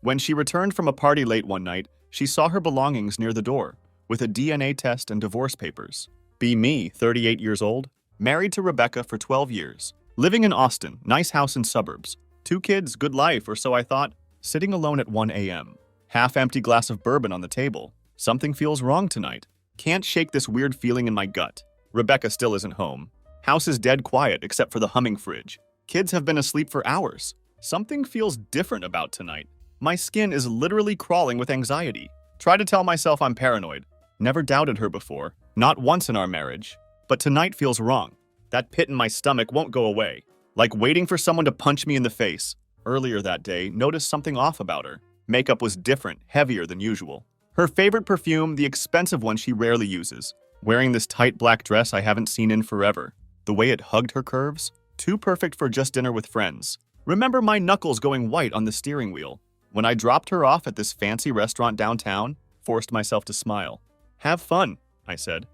When she returned from a party late one night, she saw her belongings near the door, with a DNA test and divorce papers. Be me, 38 years old, married to Rebecca for 12 years, living in Austin, nice house in suburbs, 2 kids, good life, or so I thought, sitting alone at 1 a.m. Half-empty glass of bourbon on the table. Something feels wrong tonight. Can't shake this weird feeling in my gut. Rebecca still isn't home. House is dead quiet except for the humming fridge. Kids have been asleep for hours. Something feels different about tonight. My skin is literally crawling with anxiety. Try to tell myself I'm paranoid. Never doubted her before. Not once in our marriage. But tonight feels wrong. That pit in my stomach won't go away. Like waiting for someone to punch me in the face. Earlier that day, noticed something off about her. Makeup was different, heavier than usual. Her favorite perfume, the expensive one she rarely uses. Wearing this tight black dress I haven't seen in forever. The way it hugged her curves? Too perfect for just dinner with friends. Remember my knuckles going white on the steering wheel. When I dropped her off at this fancy restaurant downtown, forced myself to smile. Have fun, I said.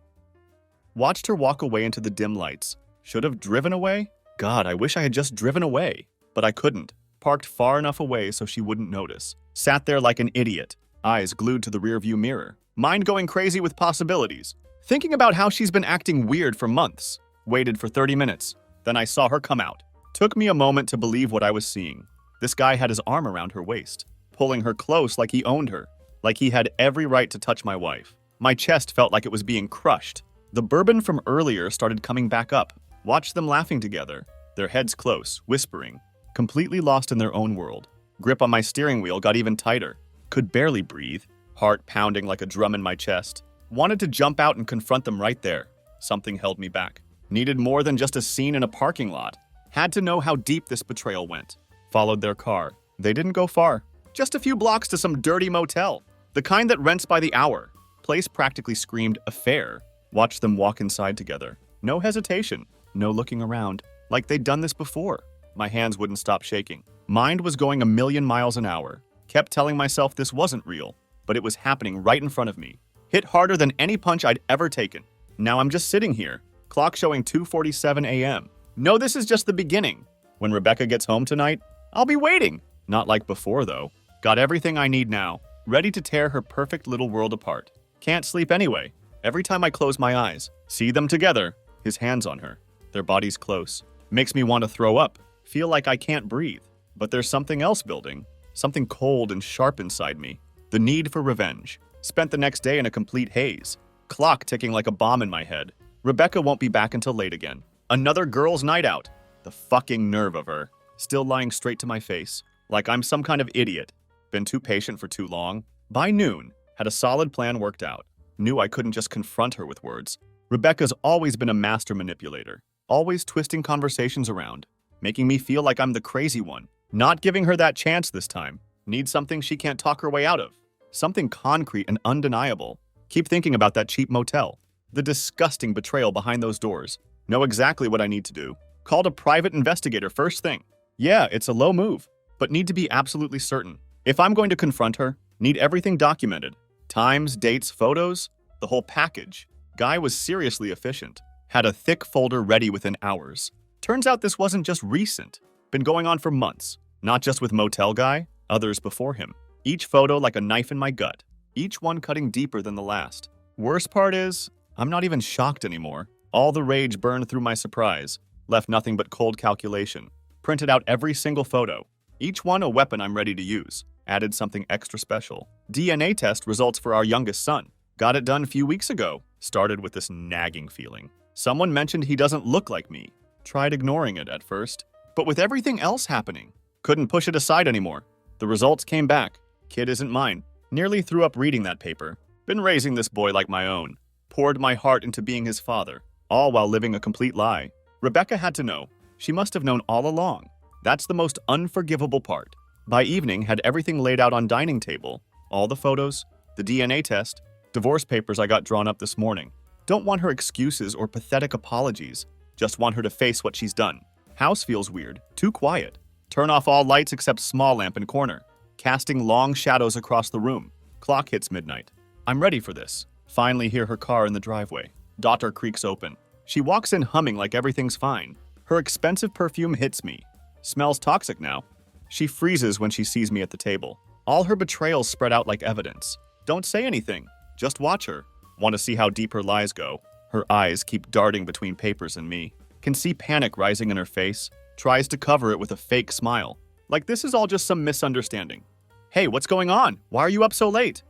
Watched her walk away into the dim lights. Should have driven away? God, I wish I had just driven away. But I couldn't. Parked far enough away so she wouldn't notice. Sat there like an idiot, eyes glued to the rearview mirror. Mind going crazy with possibilities. Thinking about how she's been acting weird for months. Waited for 30 minutes. Then I saw her come out. Took me a moment to believe what I was seeing. This guy had his arm around her waist, pulling her close like he owned her, like he had every right to touch my wife. My chest felt like it was being crushed. The bourbon from earlier started coming back up. Watched them laughing together, their heads close, whispering, completely lost in their own world. Grip on my steering wheel got even tighter. Could barely breathe, heart pounding like a drum in my chest. Wanted to jump out and confront them right there. Something held me back. Needed more than just a scene in a parking lot. Had to know how deep this betrayal went. Followed their car. They didn't go far. Just a few blocks to some dirty motel. The kind that rents by the hour. Place practically screamed affair. Watched them walk inside together. No hesitation. No looking around. Like they'd done this before. My hands wouldn't stop shaking. Mind was going a million miles an hour. Kept telling myself this wasn't real. But it was happening right in front of me. Hit harder than any punch I'd ever taken. Now I'm just sitting here. Clock showing 2:47 a.m. No, this is just the beginning. When Rebecca gets home tonight, I'll be waiting. Not like before, though. Got everything I need now. Ready to tear her perfect little world apart. Can't sleep anyway. Every time I close my eyes, see them together, his hands on her, their bodies close. Makes me want to throw up. Feel like I can't breathe. But there's something else building. Something cold and sharp inside me. The need for revenge. Spent the next day in a complete haze. Clock ticking like a bomb in my head. Rebecca won't be back until late again. Another girl's night out. The fucking nerve of her. Still lying straight to my face. Like I'm some kind of idiot. Been too patient for too long. By noon, had a solid plan worked out. Knew I couldn't just confront her with words. Rebecca's always been a master manipulator. Always twisting conversations around. Making me feel like I'm the crazy one. Not giving her that chance this time. Need something she can't talk her way out of. Something concrete and undeniable. Keep thinking about that cheap motel. The disgusting betrayal behind those doors. Know exactly what I need to do. Called a private investigator first thing. Yeah, it's a low move, but need to be absolutely certain. If I'm going to confront her, need everything documented. Times, dates, photos, the whole package. Guy was seriously efficient. Had a thick folder ready within hours. Turns out this wasn't just recent. Been going on for months. Not just with Motel Guy, others before him. Each photo like a knife in my gut. Each one cutting deeper than the last. Worst part is, I'm not even shocked anymore. All the rage burned through my surprise. Left nothing but cold calculation. Printed out every single photo. Each one a weapon I'm ready to use. Added something extra special. DNA test results for our youngest son. Got it done a few weeks ago. Started with this nagging feeling. Someone mentioned he doesn't look like me. Tried ignoring it at first. But with everything else happening, couldn't push it aside anymore. The results came back. Kid isn't mine. Nearly threw up reading that paper. Been raising this boy like my own. Poured my heart into being his father. All while living a complete lie. Rebecca had to know. She must have known all along. That's the most unforgivable part. By evening, had everything laid out on dining table. All the photos, the DNA test, divorce papers I got drawn up this morning. Don't want her excuses or pathetic apologies. Just want her to face what she's done. House feels weird. Too quiet. Turn off all lights except small lamp in corner. Casting long shadows across the room. Clock hits midnight. I'm ready for this. Finally hear her car in the driveway. Daughter creaks open. She walks in humming like everything's fine. Her expensive perfume hits me. Smells toxic now. She freezes when she sees me at the table. All her betrayals spread out like evidence. Don't say anything. Just watch her. Want to see how deep her lies go? Her eyes keep darting between papers and me. Can see panic rising in her face. Tries to cover it with a fake smile. Like this is all just some misunderstanding. Hey, what's going on? Why are you up so late?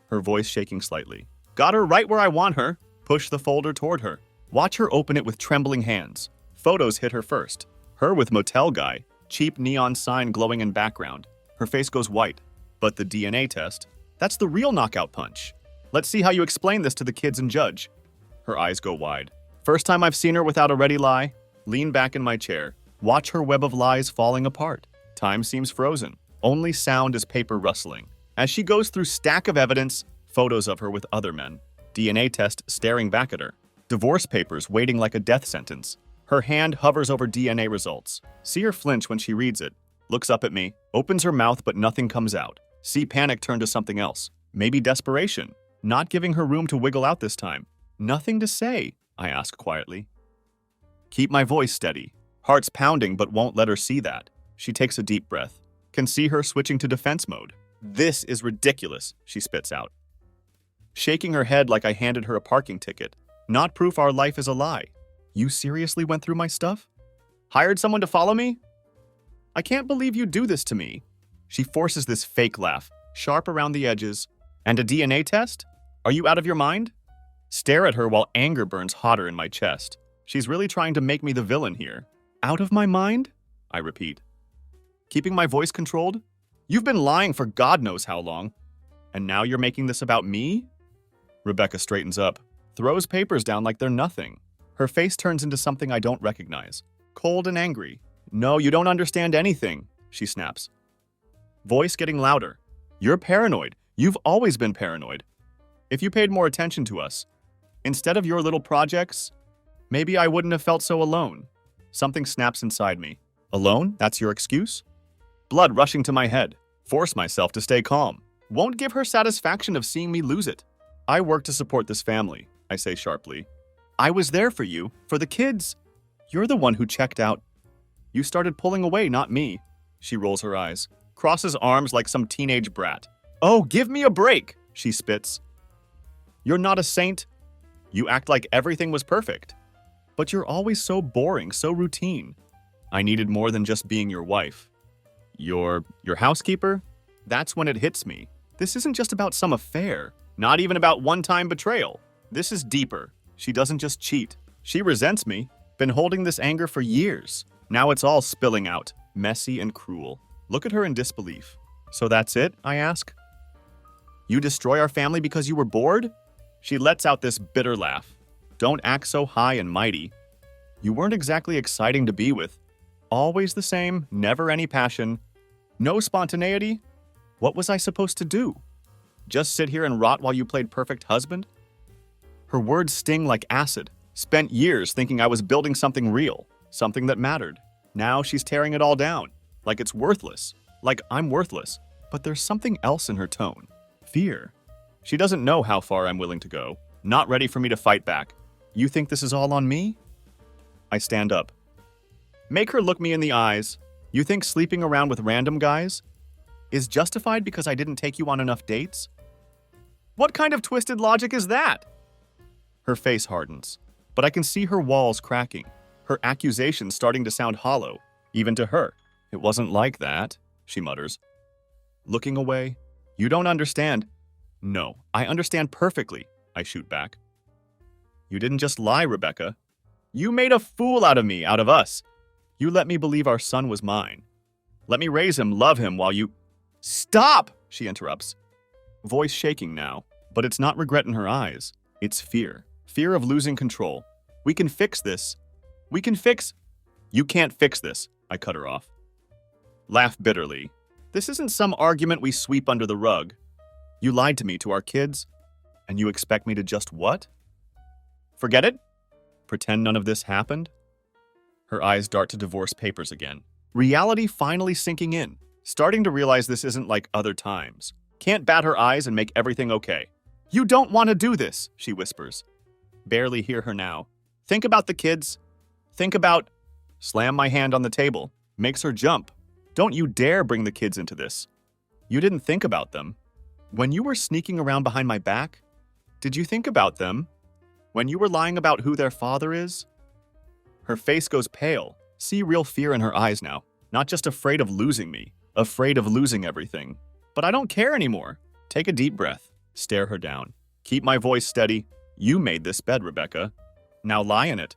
Her voice shaking slightly. Got her right where I want her. Push the folder toward her. Watch her open it with trembling hands. Photos hit her first. Her with motel guy. Cheap neon sign glowing in background. Her face goes white. But the DNA test, that's the real knockout punch. Let's see how you explain this to the kids and judge. Her eyes go wide. First time I've seen her without a ready lie. Lean back in my chair. Watch her web of lies falling apart. Time seems frozen. Only sound is paper rustling. As she goes through stack of evidence, photos of her with other men. DNA test staring back at her. Divorce papers waiting like a death sentence. Her hand hovers over DNA results. See her flinch when she reads it. Looks up at me. Opens her mouth but nothing comes out. See panic turn to something else. Maybe desperation. Not giving her room to wiggle out this time. Nothing to say, I ask quietly. Keep my voice steady. Heart's pounding but won't let her see that. She takes a deep breath. Can see her switching to defense mode. This is ridiculous, she spits out. Shaking her head like I handed her a parking ticket. Not proof our life is a lie. You seriously went through my stuff? Hired someone to follow me? I can't believe you do this to me. She forces this fake laugh, sharp around the edges. And a DNA test? Are you out of your mind? Stare at her while anger burns hotter in my chest. She's really trying to make me the villain here. Out of my mind? I repeat. Keeping my voice controlled? You've been lying for God knows how long. And now you're making this about me? Rebecca straightens up, throws papers down like they're nothing. Her face turns into something I don't recognize. Cold and angry. No, you don't understand anything, she snaps. Voice getting louder. You're paranoid. You've always been paranoid. If you paid more attention to us, instead of your little projects, maybe I wouldn't have felt so alone. Something snaps inside me. Alone? That's your excuse? Blood rushing to my head. Force myself to stay calm. Won't give her satisfaction of seeing me lose it. I work to support this family, I say sharply. I was there for you, for the kids. You're the one who checked out. You started pulling away, not me. She rolls her eyes, crosses arms like some teenage brat. Oh, give me a break, she spits. You're not a saint. You act like everything was perfect. But you're always so boring, so routine. I needed more than just being your wife. Your housekeeper? That's when it hits me. This isn't just about some affair. Not even about one-time betrayal. This is deeper. She doesn't just cheat. She resents me. Been holding this anger for years. Now it's all spilling out. Messy and cruel. Look at her in disbelief. So that's it? I ask. You destroy our family because you were bored? She lets out this bitter laugh. Don't act so high and mighty. You weren't exactly exciting to be with. Always the same, never any passion. No spontaneity. What was I supposed to do? Just sit here and rot while you played perfect husband? Her words sting like acid. Spent years thinking I was building something real, something that mattered. Now she's tearing it all down, like it's worthless, like I'm worthless. But there's something else in her tone. Fear. She doesn't know how far I'm willing to go. Not ready for me to fight back. You think this is all on me? I stand up. Make her look me in the eyes. You think sleeping around with random guys is justified because I didn't take you on enough dates? What kind of twisted logic is that? Her face hardens, but I can see her walls cracking, her accusations starting to sound hollow, even to her. It wasn't like that, she mutters. Looking away. You don't understand. No, I understand perfectly, I shoot back. You didn't just lie, Rebecca. You made a fool out of me, out of us. You let me believe our son was mine. Let me raise him, love him while you... Stop, she interrupts. Voice shaking now, but it's not regret in her eyes. It's fear. Fear of losing control. We can fix this. We can fix... You can't fix this, I cut her off. Laugh bitterly. This isn't some argument we sweep under the rug. You lied to me, to our kids, and you expect me to just what? Forget it? Pretend none of this happened? Her eyes dart to divorce papers again. Reality finally sinking in, starting to realize this isn't like other times. Can't bat her eyes and make everything okay. You don't want to do this, she whispers. Barely hear her now. Think about the kids. Think about... Slam my hand on the table. Makes her jump. Don't you dare bring the kids into this. You didn't think about them. When you were sneaking around behind my back, did you think about them? When you were lying about who their father is? Her face goes pale. See real fear in her eyes now. Not just afraid of losing me, afraid of losing everything. But I don't care anymore. Take a deep breath. Stare her down. Keep my voice steady. You made this bed, Rebecca. Now lie in it.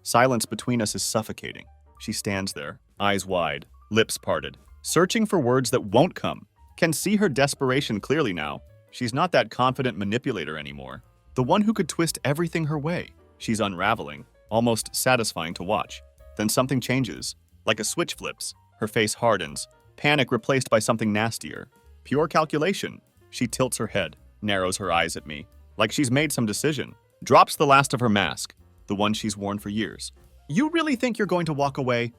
Silence between us is suffocating. She stands there, eyes wide, lips parted, searching for words that won't come. Can see her desperation clearly now. She's not that confident manipulator anymore. The one who could twist everything her way. She's unraveling, almost satisfying to watch. Then something changes. Like a switch flips. Her face hardens. Panic replaced by something nastier. Pure calculation. She tilts her head, narrows her eyes at me. Like she's made some decision. Drops the last of her mask. The one she's worn for years. You really think you're going to walk away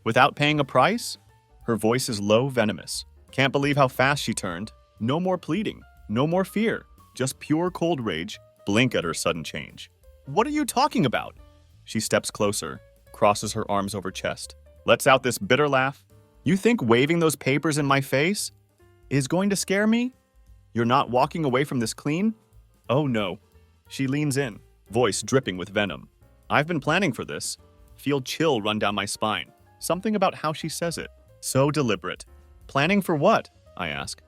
without paying a price? Her voice is low, venomous. Can't believe how fast she turned. No more pleading. No more fear. Just pure cold rage. Blink at her sudden change. What are you talking about? She steps closer, crosses her arms over chest, lets out this bitter laugh. You think waving those papers in my face is going to scare me? You're not walking away from this clean? Oh no. She leans in, voice dripping with venom. I've been planning for this. Feel chill run down my spine. Something about how she says it. So deliberate. Planning for what? I ask.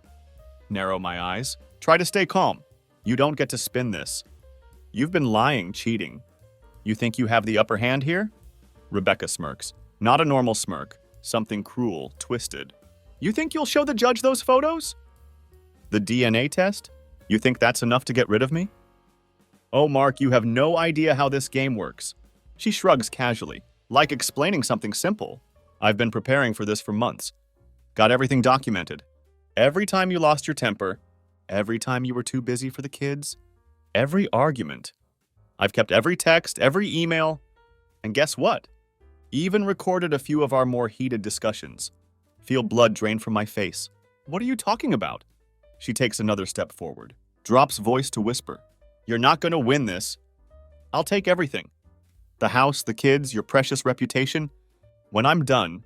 Narrow my eyes. Try to stay calm. You don't get to spin this. You've been lying, cheating. You think you have the upper hand here? Rebecca smirks. Not a normal smirk. Something cruel, twisted. You think you'll show the judge those photos? The DNA test? You think that's enough to get rid of me? Oh, Mark, you have no idea how this game works. She shrugs casually, like explaining something simple. I've been preparing for this for months. Got everything documented. Every time you lost your temper, every time you were too busy for the kids, every argument. I've kept every text, every email, and guess what? Even recorded a few of our more heated discussions. Feel blood drain from my face. What are you talking about? She takes another step forward, drops voice to whisper. You're not going to win this. I'll take everything. The house, the kids, your precious reputation. When I'm done,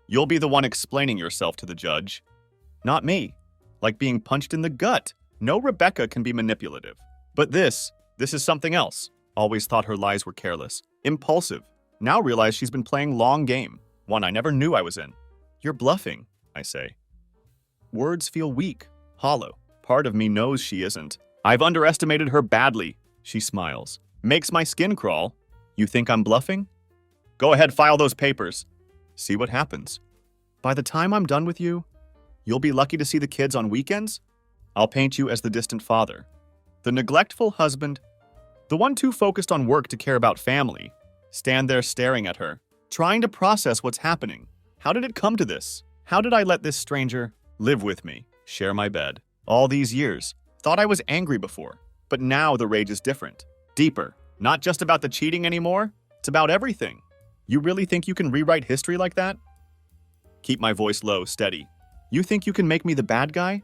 you'll be the one explaining yourself to the judge. Not me. Like being punched in the gut. No Rebecca can be manipulative. But this is something else. Always thought her lies were careless. Impulsive. Now realize she's been playing long game. One I never knew I was in. You're bluffing, I say. Words feel weak, hollow. Part of me knows she isn't. I've underestimated her badly. She smiles. Makes my skin crawl. You think I'm bluffing? Go ahead, file those papers. See what happens. By the time I'm done with you, you'll be lucky to see the kids on weekends. I'll paint you as the distant father. The neglectful husband. The one too focused on work to care about family. Stand there staring at her, trying to process what's happening. How did it come to this? How did I let this stranger live with me, share my bed? All these years. Thought I was angry before, but now the rage is different, deeper. Not just about the cheating anymore, it's about everything. You really think you can rewrite history like that? Keep my voice low, steady. You think you can make me the bad guy?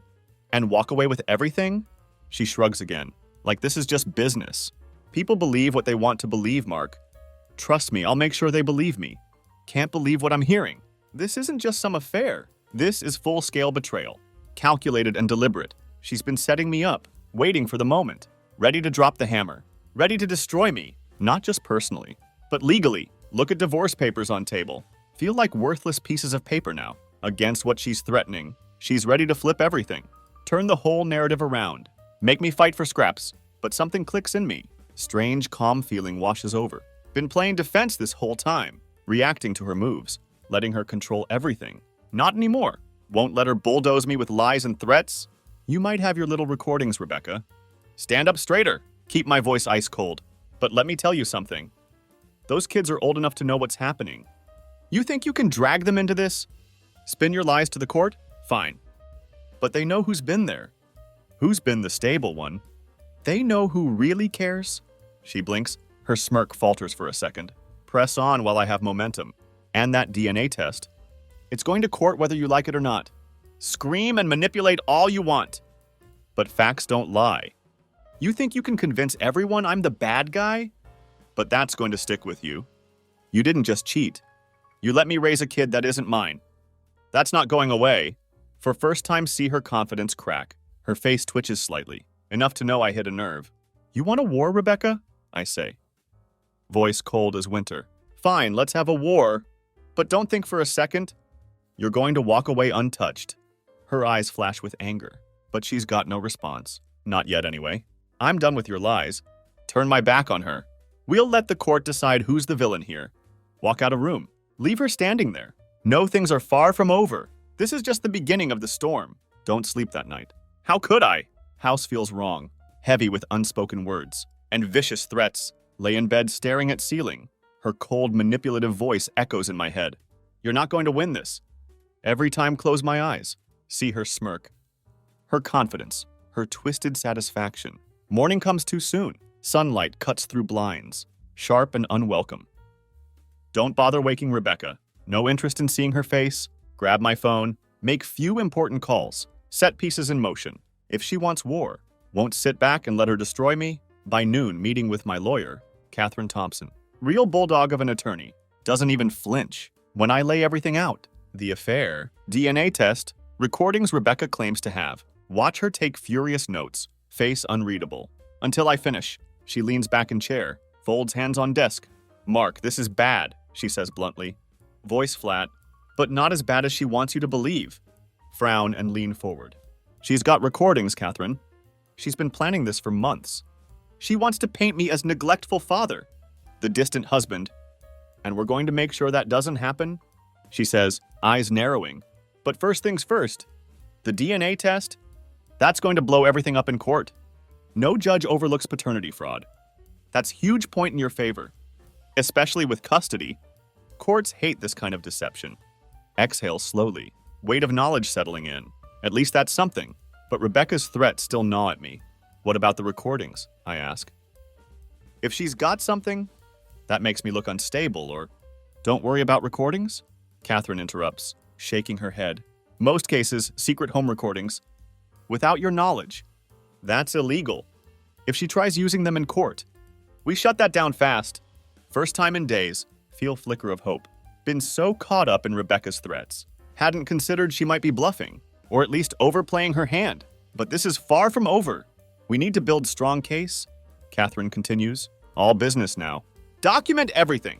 And walk away with everything? She shrugs again, like this is just business. People believe what they want to believe, Mark. Trust me, I'll make sure they believe me. Can't believe what I'm hearing. This isn't just some affair. This is full-scale betrayal. Calculated and deliberate. She's been setting me up, waiting for the moment. Ready to drop the hammer. Ready to destroy me. Not just personally, but legally. Look at divorce papers on table. Feel like worthless pieces of paper now. Against what she's threatening. She's ready to flip everything. Turn the whole narrative around. Make me fight for scraps. But something clicks in me. Strange, calm feeling washes over. Been playing defense this whole time. Reacting to her moves. Letting her control everything. Not anymore. Won't let her bulldoze me with lies and threats. You might have your little recordings, Rebecca. Stand up straighter. Keep my voice ice cold. But let me tell you something. Those kids are old enough to know what's happening. You think you can drag them into this? Spin your lies to the court? Fine. But they know who's been there. Who's been the stable one. They know who really cares. She blinks. Her smirk falters for a second. Press on while I have momentum. And that DNA test. It's going to court whether you like it or not. Scream and manipulate all you want. But facts don't lie. You think you can convince everyone I'm the bad guy? But that's going to stick with you. You didn't just cheat. You let me raise a kid that isn't mine. That's not going away. For first time see her confidence crack. Her face twitches slightly, enough to know I hit a nerve. You want a war, Rebecca? I say. Voice cold as winter. Fine, let's have a war. But don't think for a second. You're going to walk away untouched. Her eyes flash with anger, but she's got no response. Not yet, anyway. I'm done with your lies. Turn my back on her. We'll let the court decide who's the villain here. Walk out of room. Leave her standing there. No, things are far from over. This is just the beginning of the storm. Don't sleep that night. How could I? House feels wrong, heavy with unspoken words and vicious threats. Lay in bed staring at ceiling. Her cold, manipulative voice echoes in my head. You're not going to win this. Every time close my eyes, see her smirk. Her confidence, her twisted satisfaction. Morning comes too soon. Sunlight cuts through blinds, sharp and unwelcome. Don't bother waking Rebecca. No interest in seeing her face. Grab my phone. Make few important calls. Set pieces in motion. If she wants war, won't sit back and let her destroy me. By noon, meeting with my lawyer, Catherine Thompson. Real bulldog of an attorney. Doesn't even flinch when I lay everything out. The affair, DNA test, recordings Rebecca claims to have. Watch her take furious notes, face unreadable. Until I finish, she leans back in chair, folds hands on desk. Mark, this is bad, she says bluntly. Voice flat, but not as bad as she wants you to believe. Frown and lean forward. She's got recordings, Catherine. She's been planning this for months. She wants to paint me as neglectful father, the distant husband. And we're going to make sure that doesn't happen, she says, eyes narrowing. But first things first, the DNA test, that's going to blow everything up in court. No judge overlooks paternity fraud. That's huge point in your favor, especially with custody. Courts hate this kind of deception. Exhale slowly, weight of knowledge settling in. At least that's something. But Rebecca's threats still gnaw at me. What about the recordings? I ask. If she's got something, that makes me look unstable, or don't worry about recordings? Catherine interrupts, shaking her head. Most cases, secret home recordings, without your knowledge. That's illegal. If she tries using them in court, we shut that down fast. First time in days, feel flicker of hope. Been so caught up in Rebecca's threats. Hadn't considered she might be bluffing, or at least overplaying her hand. But this is far from over. We need to build strong case, Catherine continues. All business now. Document everything.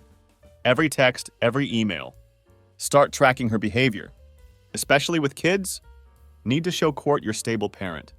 Every text, every email. Start tracking her behavior. Especially with kids, need to show court you're stable parent.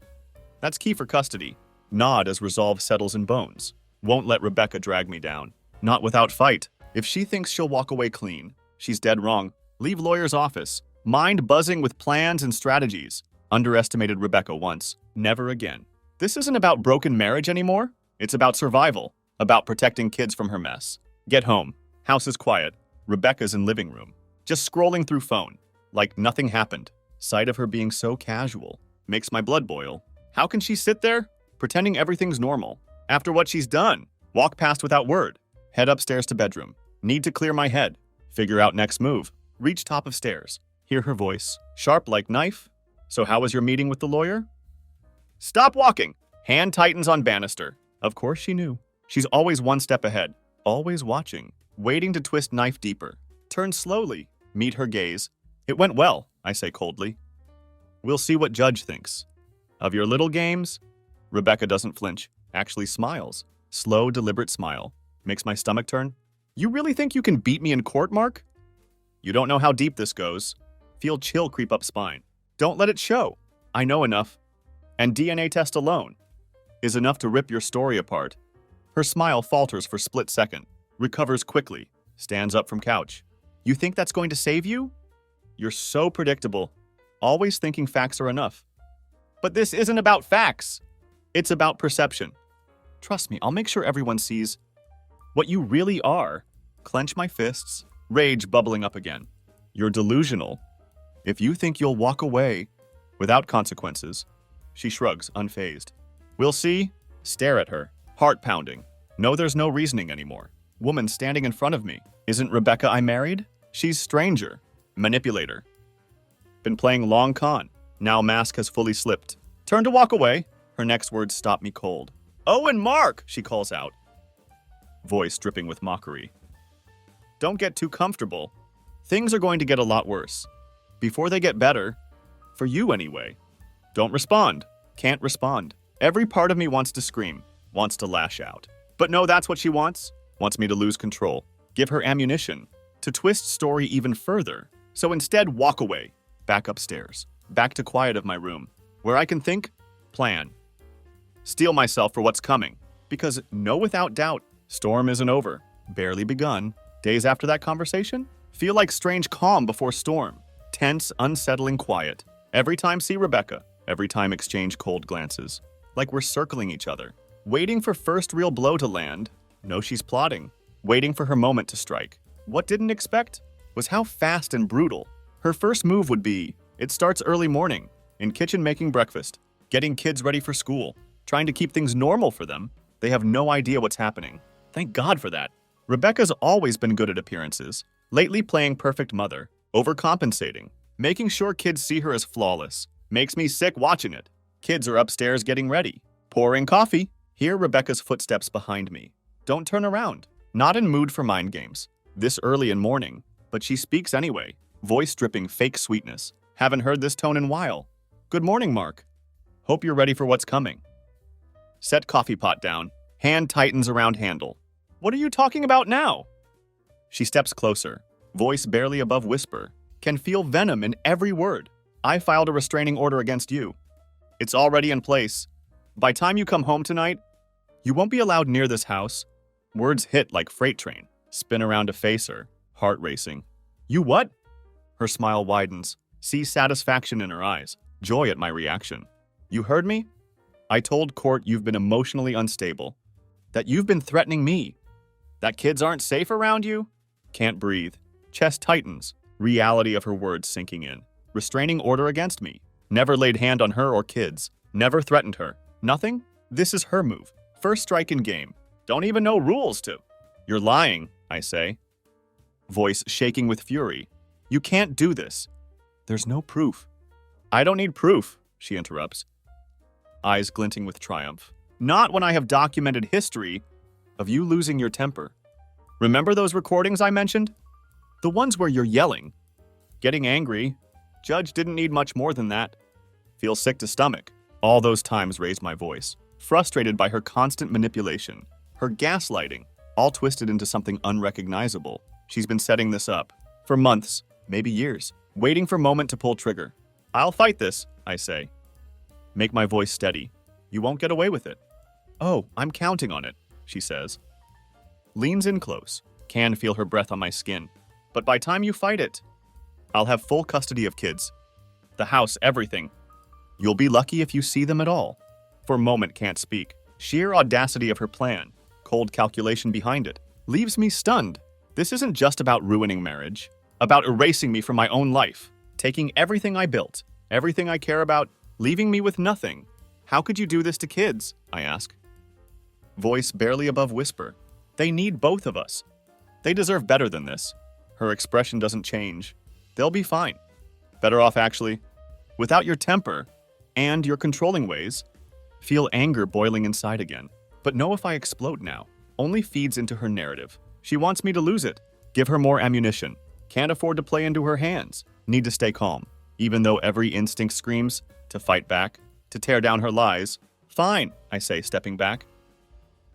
That's key for custody. Nod as resolve settles in bones. Won't let Rebecca drag me down. Not without fight. If she thinks she'll walk away clean, she's dead wrong. Leave lawyer's office. Mind buzzing with plans and strategies. Underestimated Rebecca once. Never again. This isn't about broken marriage anymore. It's about survival. About protecting kids from her mess. Get home. House is quiet. Rebecca's in living room. Just scrolling through phone. Like nothing happened. Sight of her being so casual makes my blood boil. How can she sit there, pretending everything's normal? After what she's done. Walk past without word. Head upstairs to bedroom. Need to clear my head. Figure out next move. Reach top of stairs. Hear her voice. Sharp like knife. So how was your meeting with the lawyer? Stop walking. Hand tightens on banister. Of course she knew. She's always one step ahead. Always watching. Waiting to twist knife deeper. Turn slowly. Meet her gaze. It went well, I say coldly. We'll see what judge thinks. Of your little games? Rebecca doesn't flinch. Actually smiles. Slow, deliberate smile. Makes my stomach turn. You really think you can beat me in court, Mark? You don't know how deep this goes. Feel chill creep up spine. Don't let it show. I know enough. And DNA test alone is enough to rip your story apart. Her smile falters for split second. Recovers quickly. Stands up from couch. You think that's going to save you? You're so predictable. Always thinking facts are enough. But this isn't about facts. It's about perception. Trust me, I'll make sure everyone sees what you really are. Clench my fists, rage bubbling up again. You're delusional. If you think you'll walk away without consequences, she shrugs, unfazed. We'll see. Stare at her, heart pounding. No, there's no reasoning anymore. Woman standing in front of me. Isn't Rebecca I married? She's stranger. Manipulator. Been playing long con. Now mask has fully slipped. Turn to walk away. Her next words stop me cold. Oh, and Mark, she calls out. Voice dripping with mockery. Don't get too comfortable. Things are going to get a lot worse. Before they get better, For you anyway. Don't respond. Can't respond. Every part of me wants to scream, wants to lash out. But no, that's what she wants. Wants me to lose control. Give her ammunition. To twist story even further. So instead, walk away. Back upstairs. Back to quiet of my room. Where I can think, plan. Steel myself for what's coming. Because know without doubt, storm isn't over. Barely begun. Days after that conversation? Feel like strange calm before storm. Tense, unsettling quiet. Every time see Rebecca. Every time exchange cold glances. Like we're circling each other. Waiting for first real blow to land. Know she's plotting. Waiting for her moment to strike. What didn't expect was how fast and brutal. Her first move would be, it starts early morning. In kitchen making breakfast. Getting kids ready for school. Trying to keep things normal for them. They have no idea what's happening. Thank God for that. Rebecca's always been good at appearances. Lately playing perfect mother. Overcompensating. Making sure kids see her as flawless. Makes me sick watching it. Kids are upstairs getting ready. Pouring coffee. Hear Rebecca's footsteps behind me. Don't turn around. Not in mood for mind games. This early in morning. But she speaks anyway. Voice dripping fake sweetness. Haven't heard this tone in a while. Good morning, Mark. Hope you're ready for what's coming. Set coffee pot down. Hand tightens around handle. What are you talking about now? She steps closer. Voice barely above whisper. Can feel venom in every word. I filed a restraining order against you. It's already in place. By time you come home tonight, you won't be allowed near this house. Words hit like freight train. Spin around to face her. Heart racing. You what? Her smile widens. See satisfaction in her eyes. Joy at my reaction. You heard me? I told court you've been emotionally unstable. That you've been threatening me. That kids aren't safe around you? Can't breathe. Chest tightens. Reality of her words sinking in. Restraining order against me. Never laid hand on her or kids. Never threatened her. Nothing? This is her move. First strike in game. Don't even know rules to. You're lying, I say. Voice shaking with fury. You can't do this. There's no proof. I don't need proof, she interrupts. Eyes glinting with triumph. Not when I have documented history of you losing your temper. Remember those recordings I mentioned? The ones where you're yelling, getting angry. Judge didn't need much more than that. Feel sick to stomach. All those times raised my voice, frustrated by her constant manipulation, her gaslighting, all twisted into something unrecognizable. She's been setting this up for months, maybe years, waiting for moment to pull trigger. I'll fight this, I say. Make my voice steady. You won't get away with it. Oh, I'm counting on it, she says. Leans in close. Can feel her breath on my skin. But by time you fight it, I'll have full custody of kids. The house, everything. You'll be lucky if you see them at all. For a moment can't speak. Sheer audacity of her plan. Cold calculation behind it. Leaves me stunned. This isn't just about ruining marriage. About erasing me from my own life. Taking everything I built. Everything I care about. Leaving me with nothing. How could you do this to kids? I ask. Voice barely above whisper. They need both of us. They deserve better than this. Her expression doesn't change. They'll be fine. Better off, actually. Without your temper and your controlling ways, feel anger boiling inside again. But know if I explode now, only feeds into her narrative. She wants me to lose it. Give her more ammunition. Can't afford to play into her hands. Need to stay calm. Even though every instinct screams to fight back, to tear down her lies. Fine, I say, stepping back.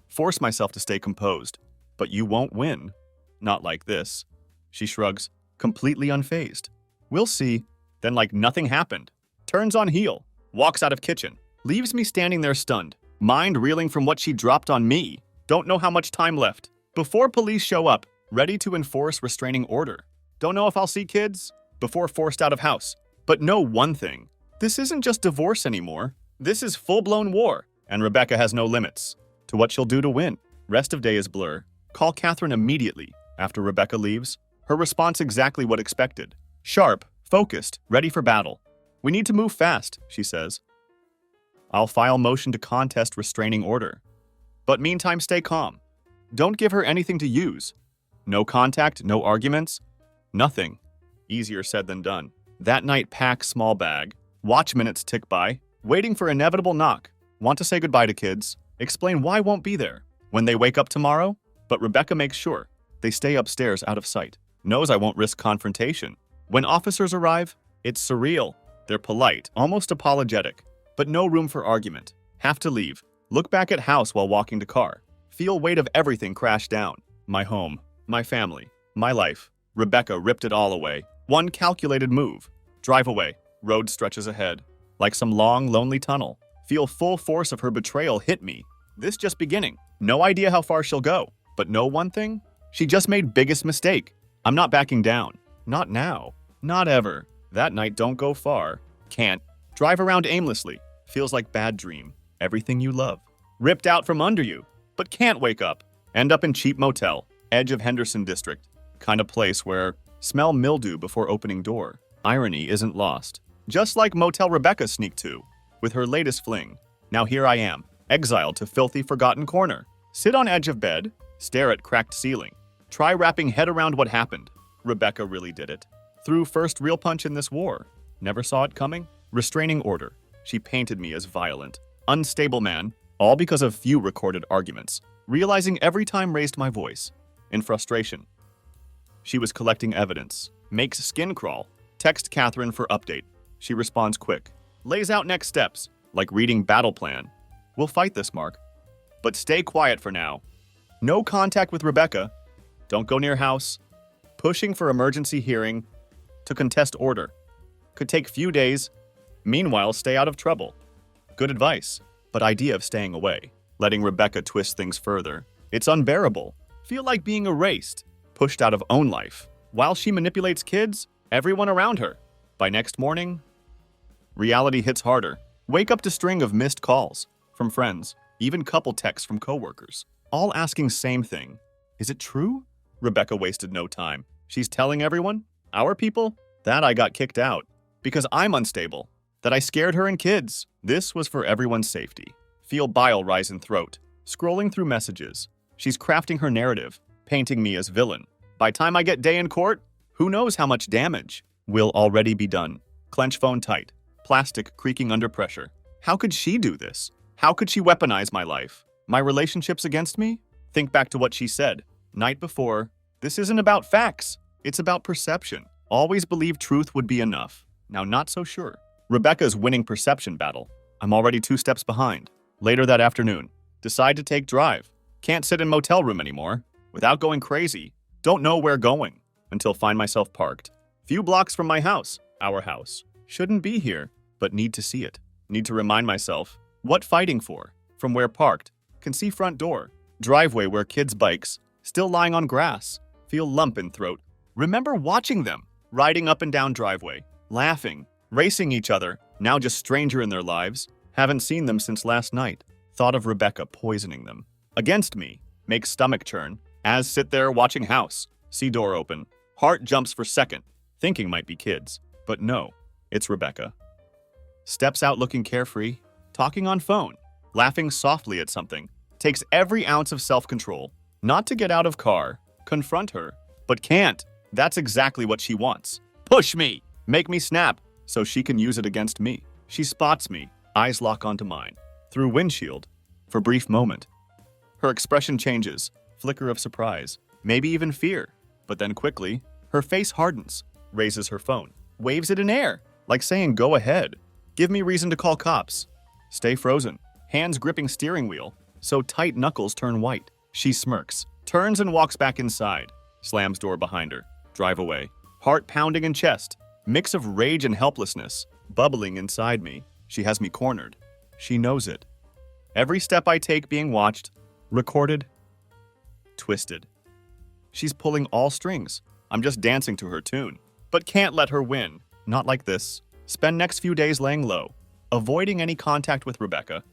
Force myself to stay composed. But you won't win. Not like this. She shrugs, completely unfazed. We'll see. Then like nothing happened. Turns on heel. Walks out of kitchen. Leaves me standing there stunned. Mind reeling from what she dropped on me. Don't know how much time left. Before police show up, ready to enforce restraining order. Don't know if I'll see kids before forced out of house. But know one thing. This isn't just divorce anymore. This is full-blown war. And Rebecca has no limits to what she'll do to win. Rest of day is blur. Call Catherine immediately after Rebecca leaves. Her response exactly what expected. Sharp, focused, ready for battle. We need to move fast, she says. I'll file motion to contest restraining order. But meantime, stay calm. Don't give her anything to use. No contact, no arguments. Nothing. Easier said than done. That night, pack small bag. Watch minutes tick by. Waiting for inevitable knock. Want to say goodbye to kids. Explain why won't be there. When they wake up tomorrow. But Rebecca makes sure they stay upstairs out of sight. Knows I won't risk confrontation. When officers arrive, it's surreal. They're polite, almost apologetic, but no room for argument. Have to leave. Look back at house while walking to car. Feel weight of everything crash down. My home, my family, my life. Rebecca ripped it all away. One calculated move. Drive away. Road stretches ahead. Like some long, lonely tunnel. Feel full force of her betrayal hit me. This just beginning. No idea how far she'll go. But know one thing? She just made biggest mistake. I'm not backing down. Not now. Not ever. That night don't go far. Can't. Drive around aimlessly. Feels like bad dream. Everything you love. Ripped out from under you. But can't wake up. End up in cheap motel. Edge of Henderson District. Kind of place where smell mildew before opening door. Irony isn't lost. Just like Motel Rebecca sneaked to. With her latest fling. Now here I am. Exiled to filthy forgotten corner. Sit on edge of bed. Stare at cracked ceiling. Try wrapping head around what happened. Rebecca really did it. Threw first real punch in this war. Never saw it coming. Restraining order. She painted me as violent. Unstable man. All because of few recorded arguments. Realizing every time raised my voice. In frustration. She was collecting evidence. Makes skin crawl. Text Catherine for update. She responds quick. Lays out next steps. Like reading battle plan. We'll fight this, Mark. But stay quiet for now. No contact with Rebecca. Don't go near house. Pushing for emergency hearing. To contest order. Could take few days. Meanwhile, stay out of trouble. Good advice. But idea of staying away. Letting Rebecca twist things further. It's unbearable. Feel like being erased. Pushed out of own life. While she manipulates kids, everyone around her. By next morning, reality hits harder. Wake up to string of missed calls. From friends. Even couple texts from coworkers. All asking same thing. Is it true? Rebecca wasted no time. She's telling everyone? Our people? That I got kicked out. Because I'm unstable. That I scared her and kids. This was for everyone's safety. Feel bile rise in throat. Scrolling through messages. She's crafting her narrative. Painting me as villain. By time I get day in court, who knows how much damage will already be done. Clench phone tight. Plastic creaking under pressure. How could she do this? How could she weaponize my life? My relationships against me? Think back to what she said. Night before, this isn't about facts. It's about perception. Always believed truth would be enough. Now not so sure. Rebecca's winning perception battle. I'm already 2 steps behind. Later that afternoon. Decide to take drive. Can't sit in motel room anymore. Without going crazy. Don't know where going. Until find myself parked. Few blocks from my house. Our house. Shouldn't be here, but need to see it. Need to remind myself. What fighting for? From where parked. Can see front door. Driveway where kids' bikes. Still lying on grass. Feel lump in throat. Remember watching them. Riding up and down driveway. Laughing. Racing each other. Now just stranger in their lives. Haven't seen them since last night. Thought of Rebecca poisoning them. Against me. Makes stomach churn. As sit there watching house. See door open. Heart jumps for second. Thinking might be kids. But no. It's Rebecca. Steps out looking carefree. Talking on phone. Laughing softly at something. Takes every ounce of self-control. Not to get out of car. Confront her. But can't. That's exactly what she wants. Push me. Make me snap. So she can use it against me. She spots me. Eyes lock onto mine. Through windshield. For brief moment. Her expression changes. Flicker of surprise. Maybe even fear. But then quickly, her face hardens. Raises her phone. Waves it in air. Like saying go ahead. Give me reason to call cops. Stay frozen. Hands gripping steering wheel. So tight knuckles turn white. She smirks. Turns and walks back inside. Slams door behind her. Drive away. Heart pounding in chest. Mix of rage and helplessness. Bubbling inside me. She has me cornered. She knows it. Every step I take being watched. Recorded. Twisted. She's pulling all strings. I'm just dancing to her tune. But can't let her win. Not like this. Spend next few days laying low. Avoiding any contact with Rebecca.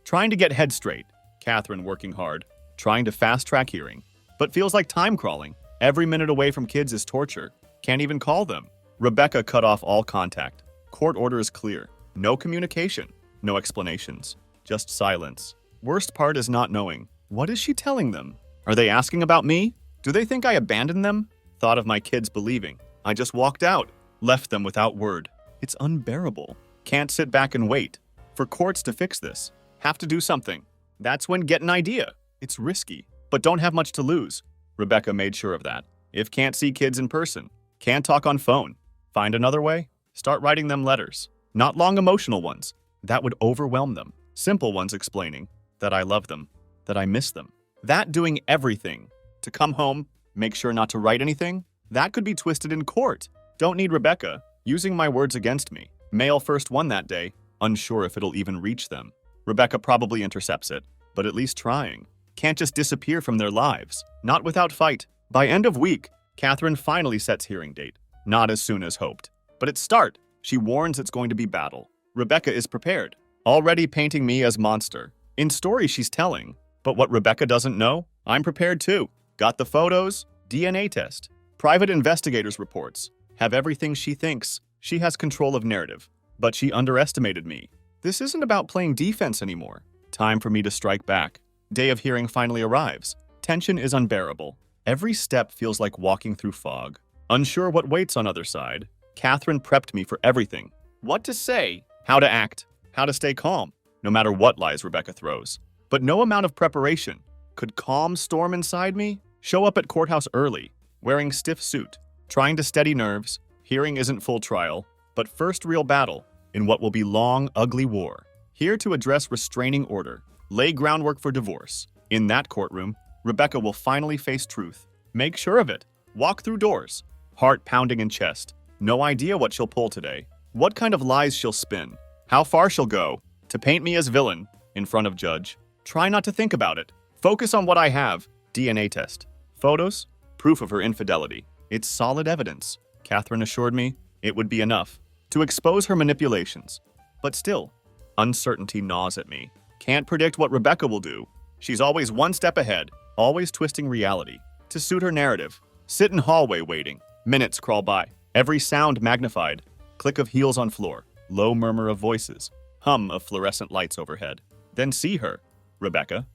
Trying to get head straight. Catherine working hard. Trying to fast-track hearing. But feels like time crawling. Every minute away from kids is torture. Can't even call them. Rebecca cut off all contact. Court order is clear. No communication. No explanations. Just silence. Worst part is not knowing. What is she telling them? Are they asking about me? Do they think I abandoned them? Thought of my kids believing. I just walked out. Left them without word. It's unbearable. Can't sit back and wait. For courts to fix this. Have to do something. That's when get an idea. It's risky. But don't have much to lose. Rebecca made sure of that. If can't see kids in person. Can't talk on phone. Find another way? Start writing them letters. Not long emotional ones. That would overwhelm them. Simple ones explaining that I love them, that I miss them. That doing everything. To come home, make sure not to write anything. That could be twisted in court. Don't need Rebecca using my words against me. Mail first one that day, unsure if it'll even reach them. Rebecca probably intercepts it, but at least trying. Can't just disappear from their lives. Not without fight. By end of week, Catherine finally sets hearing date. Not as soon as hoped. But at start, she warns it's going to be battle. Rebecca is prepared, already painting me as monster. In story she's telling. But what Rebecca doesn't know, I'm prepared too. Got the photos, DNA test, private investigators' reports. Have everything she thinks. She has control of narrative. But she underestimated me. This isn't about playing defense anymore. Time for me to strike back. Day of hearing finally arrives. Tension is unbearable. Every step feels like walking through fog. Unsure what waits on other side, Catherine prepped me for everything. What to say, how to act, how to stay calm, no matter what lies Rebecca throws. But no amount of preparation could calm storm inside me. Show up at courthouse early, wearing stiff suit, trying to steady nerves. Hearing isn't full trial, but first real battle in what will be long, ugly war. Here to address restraining order, lay groundwork for divorce. In that courtroom, Rebecca will finally face truth. Make sure of it. Walk through doors, heart pounding in chest. No idea what she'll pull today. What kind of lies she'll spin. How far she'll go to paint me as villain in front of judge. Try not to think about it. Focus on what I have. DNA test. Photos? Proof of her infidelity. It's solid evidence. Catherine assured me it would be enough to expose her manipulations. But still, uncertainty gnaws at me. Can't predict what Rebecca will do. She's always one step ahead, always twisting reality to suit her narrative. Sit in hallway waiting. Minutes crawl by. Every sound magnified. Click of heels on floor. Low murmur of voices. Hum of fluorescent lights overhead. Then see her, Rebecca.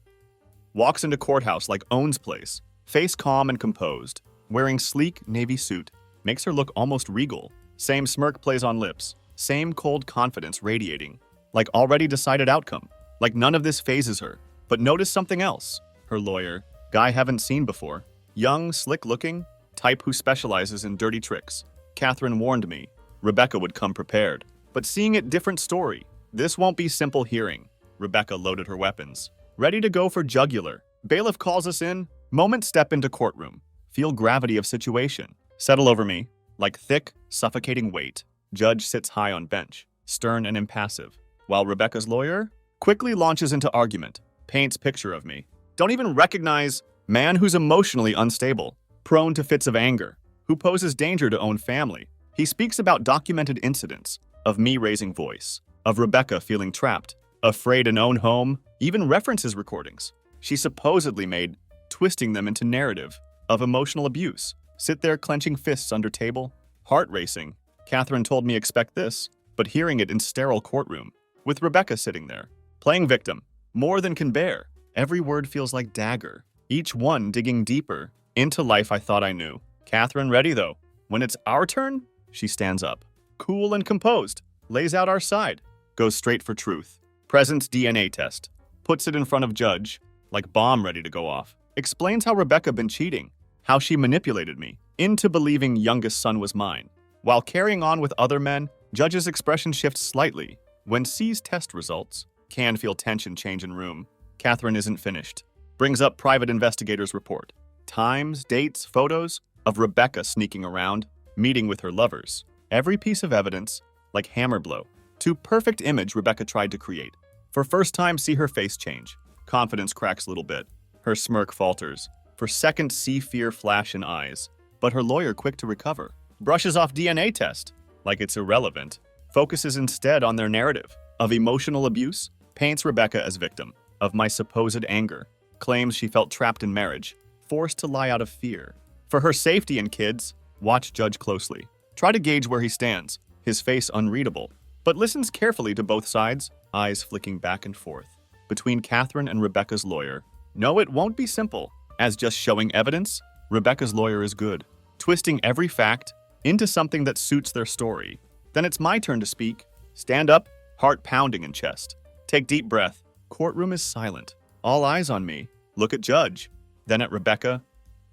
Walks into courthouse like owns place. Face calm and composed. Wearing sleek navy suit. Makes her look almost regal. Same smirk plays on lips. Same cold confidence radiating. Like already decided outcome. Like none of this phases her. But notice something else. Her lawyer. Guy haven't seen before. Young, slick-looking. Type who specializes in dirty tricks. Catherine warned me. Rebecca would come prepared. But seeing it different story. This won't be simple hearing. Rebecca loaded her weapons. Ready to go for jugular. Bailiff calls us in. Moment step into courtroom. Feel gravity of situation. Settle over me. Like thick, suffocating weight. Judge sits high on bench. Stern and impassive. While Rebecca's lawyer quickly launches into argument. Paints picture of me. Don't even recognize man who's emotionally unstable. Prone to fits of anger. Who poses danger to own family. He speaks about documented incidents. Of me raising voice. Of Rebecca feeling trapped. Afraid in own home. Even references recordings she supposedly made, twisting them into narrative. Of emotional abuse. Sit there clenching fists under table. Heart racing. Catherine told me expect this. But hearing it in sterile courtroom. With Rebecca sitting there. Playing victim. More than can bear. Every word feels like dagger. Each one digging deeper into life I thought I knew. Catherine ready though. When it's our turn, she stands up. Cool and composed. Lays out our side. Goes straight for truth. Presents DNA test. Puts it in front of judge. Like bomb ready to go off. Explains how Rebecca been cheating. How she manipulated me into believing youngest son was mine. While carrying on with other men, judge's expression shifts slightly. When sees test results, can feel tension change in room. Catherine isn't finished. Brings up private investigator's report. Times, dates, photos of Rebecca sneaking around, meeting with her lovers. Every piece of evidence, like hammer blow, to perfect image Rebecca tried to create. For first time, see her face change. Confidence cracks a little bit. Her smirk falters. For second, see fear flash in eyes. But her lawyer quick to recover. Brushes off DNA test, like it's irrelevant. Focuses instead on their narrative of emotional abuse. Paints Rebecca as victim of my supposed anger. Claims she felt trapped in marriage, forced to lie out of fear. For her safety and kids, watch judge closely. Try to gauge where he stands, his face unreadable, but listens carefully to both sides, eyes flicking back and forth. Between Catherine and Rebecca's lawyer. No, it won't be simple. As just showing evidence, Rebecca's lawyer is good. Twisting every fact into something that suits their story. Then it's my turn to speak. Stand up, heart pounding in chest. Take deep breath. Courtroom is silent. All eyes on me. Look at judge. Then at Rebecca.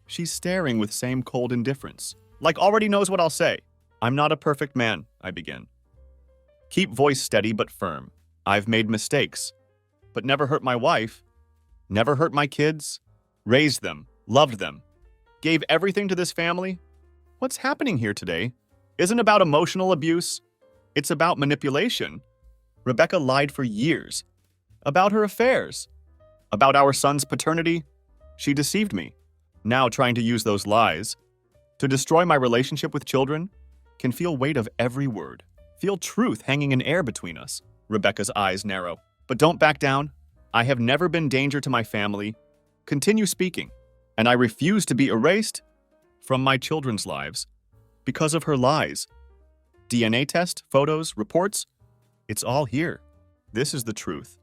She's staring with same cold indifference. Like already knows what I'll say. I'm not a perfect man, I begin. Keep voice steady but firm. I've made mistakes, but never hurt my wife, never hurt my kids, raised them, loved them, gave everything to this family. What's happening here today isn't about emotional abuse. It's about manipulation. Rebecca lied for years about her affairs, about our son's paternity. She deceived me. Now trying to use those lies to destroy my relationship with children. Can feel weight of every word. Feel truth hanging in air between us. Rebecca's eyes narrow. But don't back down. I have never been danger to my family. Continue speaking. And I refuse to be erased from my children's lives because of her lies. DNA test, photos, reports. It's all here. This is the truth.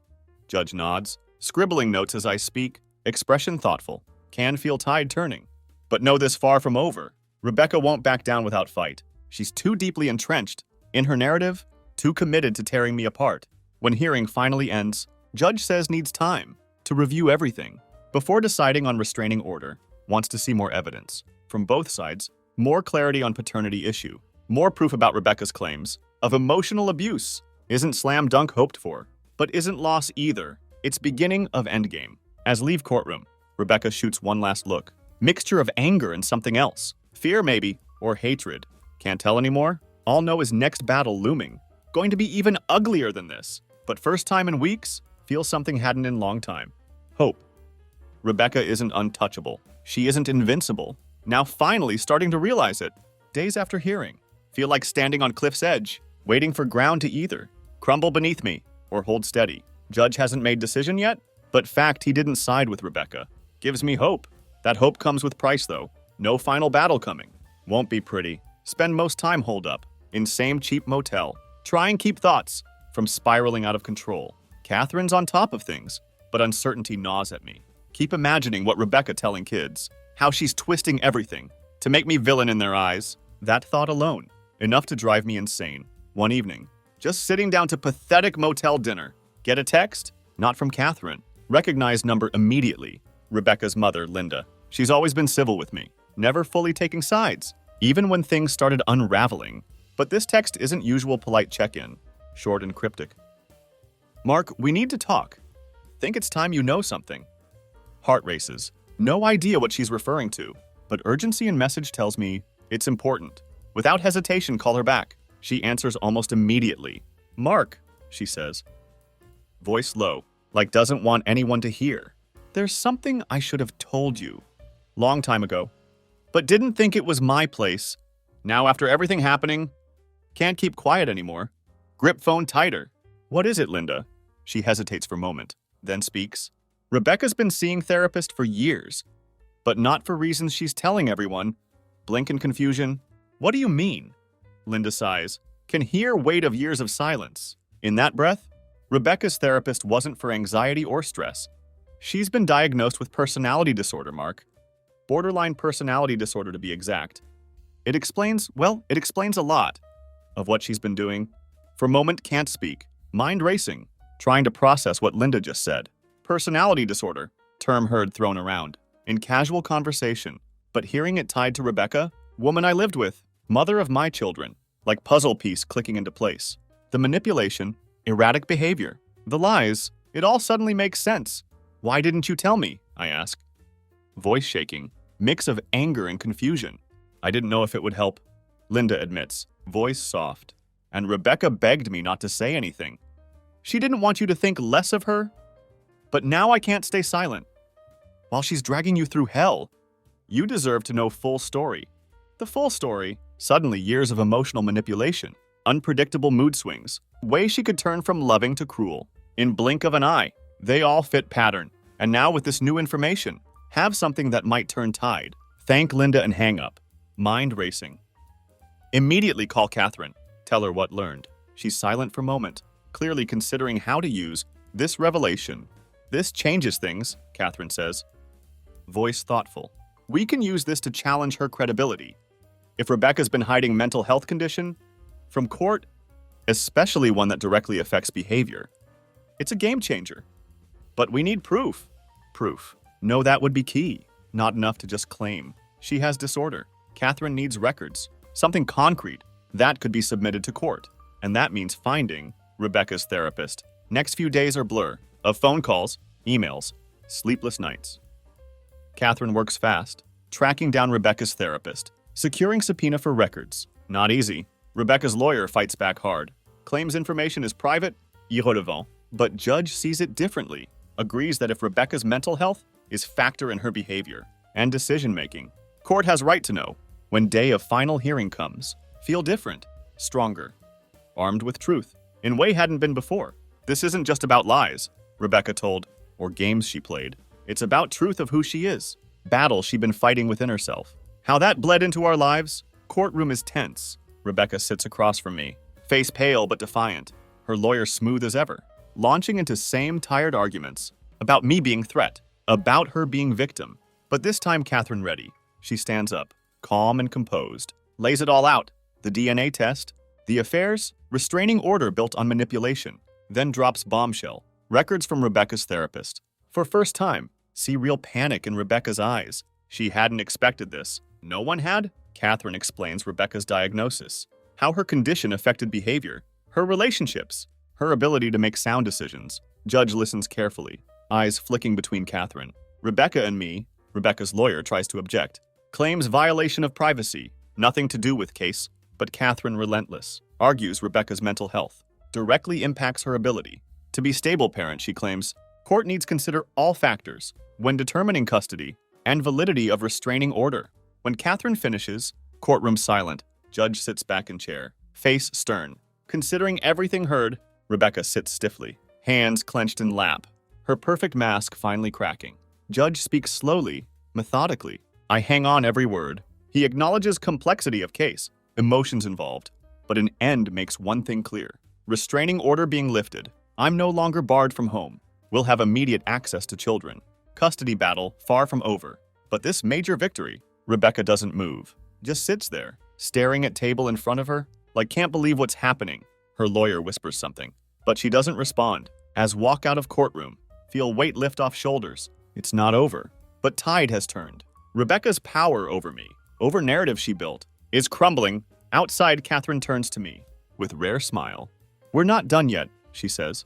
Judge nods, scribbling notes as I speak, expression thoughtful. Can feel tide turning. But know this far from over. Rebecca won't back down without fight. She's too deeply entrenched in her narrative, too committed to tearing me apart. When hearing finally ends, judge says needs time to review everything before deciding on restraining order. Wants to see more evidence from both sides, more clarity on paternity issue, more proof about Rebecca's claims of emotional abuse. Isn't slam dunk hoped for, but isn't loss either. It's beginning of endgame. As leave courtroom, Rebecca shoots one last look. Mixture of anger and something else. Fear maybe, or hatred. Can't tell anymore? All know is next battle looming. Going to be even uglier than this. But first time in weeks, feels something hadn't in long time. Hope. Rebecca isn't untouchable. She isn't invincible. Now finally starting to realize it. Days after hearing. Feel like standing on cliff's edge, waiting for ground to either crumble beneath me or hold steady. Judge hasn't made decision yet, but fact he didn't side with Rebecca. Gives me hope. That hope comes with price though. No final battle coming. Won't be pretty. Spend most time holed up in same cheap motel. Try and keep thoughts from spiraling out of control. Catherine's on top of things, but uncertainty gnaws at me. Keep imagining what Rebecca telling kids, how she's twisting everything to make me villain in their eyes. That thought alone, enough to drive me insane. One evening, just sitting down to pathetic motel dinner. Get a text? Not from Catherine. Recognize number immediately. Rebecca's mother, Linda. She's always been civil with me, never fully taking sides, even when things started unraveling. But this text isn't usual polite check-in, short and cryptic. Mark, we need to talk. Think it's time you know something. Heart races. No idea what she's referring to, but urgency in message tells me it's important. Without hesitation, call her back. She answers almost immediately. Mark, she says. Voice low, like doesn't want anyone to hear. There's something I should have told you. Long time ago. But didn't think it was my place. Now after everything happening, can't keep quiet anymore. Grip phone tighter. What is it, Linda? She hesitates for a moment, then speaks. Rebecca's been seeing therapist for years, but not for reasons she's telling everyone. Blink in confusion. What do you mean? Linda sighs. Can hear weight of years of silence. In that breath, Rebecca's therapist wasn't for anxiety or stress. She's been diagnosed with personality disorder, Mark. Borderline personality disorder to be exact. It explains a lot of what she's been doing. For a moment, can't speak. Mind racing, trying to process what Linda just said. Personality disorder, term heard thrown around, in casual conversation, but hearing it tied to Rebecca, woman I lived with, mother of my children, like puzzle piece clicking into place. The manipulation, erratic behavior, the lies, it all suddenly makes sense. Why didn't you tell me? I ask. Voice shaking, mix of anger and confusion. I didn't know if it would help. Linda admits, voice soft. And Rebecca begged me not to say anything. She didn't want you to think less of her. But now I can't stay silent. While she's dragging you through hell, you deserve to know full story. The full story, suddenly years of emotional manipulation, unpredictable mood swings, ways she could turn from loving to cruel. In blink of an eye, they all fit pattern. And now with this new information, have something that might turn tide. Thank Linda and hang up. Mind racing. Immediately call Catherine. Tell her what learned. She's silent for a moment, clearly considering how to use this revelation. This changes things, Catherine says. Voice thoughtful. We can use this to challenge her credibility. If Rebecca's been hiding mental health condition from court, especially one that directly affects behavior, it's a game changer. But we need proof. Proof. No, that would be key. Not enough to just claim. She has disorder. Catherine needs records. Something concrete. That could be submitted to court. and that means finding Rebecca's therapist. Next few days are blur of phone calls, emails, sleepless nights. Catherine works fast, tracking down Rebecca's therapist, securing subpoena for records. Not easy. Rebecca's lawyer fights back hard, claims information is private, irrelevant, but judge sees it differently, agrees that if Rebecca's mental health is factor in her behavior and decision-making, court has right to know. When day of final hearing comes, feel different, stronger, armed with truth, in way hadn't been before. This isn't just about lies, Rebecca told, or games she played. It's about truth of who she is, battles she'd been fighting within herself. How that bled into our lives? Courtroom is tense. Rebecca sits across from me, face pale but defiant, her lawyer smooth as ever, launching into same tired arguments about me being threat, about her being victim. But this time Catherine ready. She stands up, calm and composed, lays it all out, the DNA test, the affairs, restraining order built on manipulation, then drops bombshell, records from Rebecca's therapist. For first time, see real panic in Rebecca's eyes. She hadn't expected this. No one had? Catherine explains Rebecca's diagnosis, how her condition affected behavior, her relationships, her ability to make sound decisions. Judge listens carefully, eyes flicking between Catherine, Rebecca and me. Rebecca's lawyer tries to object, claims violation of privacy, nothing to do with case, but Catherine relentless, argues Rebecca's mental health directly impacts her ability to be stable parent. She claims court needs consider all factors when determining custody and validity of restraining order. When Catherine finishes, courtroom silent, judge sits back in chair, face stern. Considering everything heard, Rebecca sits stiffly, hands clenched in lap, her perfect mask finally cracking. Judge speaks slowly, methodically. I hang on every word. He acknowledges complexity of case, emotions involved, but an end makes one thing clear. Restraining order being lifted. I'm no longer barred from home. We'll have immediate access to children. Custody battle far from over. But this major victory, Rebecca doesn't move. Just sits there, staring at table in front of her, like can't believe what's happening. Her lawyer whispers something, but she doesn't respond. As walk out of courtroom, feel weight lift off shoulders. It's not over, but tide has turned. Rebecca's power over me, over narrative she built, is crumbling. Outside, Catherine turns to me with rare smile. We're not done yet, she says.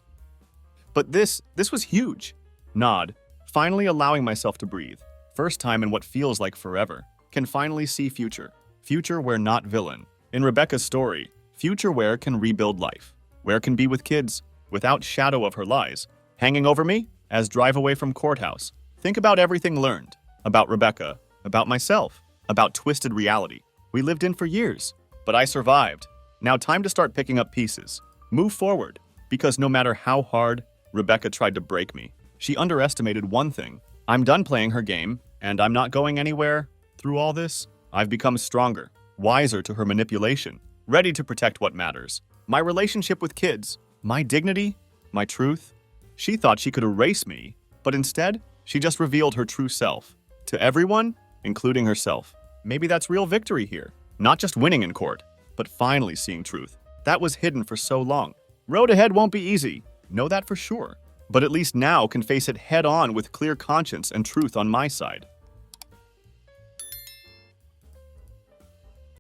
But this was huge. Nod, finally allowing myself to breathe. First time in what feels like forever. Can finally see future. Future where not villain. In Rebecca's story, future where can rebuild life. Where can be with kids, without shadow of her lies. Hanging over me as drive away from courthouse. Think about everything learned. About Rebecca, about myself, about twisted reality we lived in for years. But I survived. Now time to start picking up pieces. Move forward. Because no matter how hard Rebecca tried to break me, she underestimated one thing. I'm done playing her game, and I'm not going anywhere. Through all this, I've become stronger, wiser to her manipulation, ready to protect what matters. My relationship with kids, my dignity, my truth. She thought she could erase me, but instead, she just revealed her true self. To everyone, including herself. Maybe that's real victory here. Not just winning in court, but finally seeing truth. That was hidden for so long. Road ahead won't be easy. Know that for sure. But at least now can face it head on with clear conscience and truth on my side.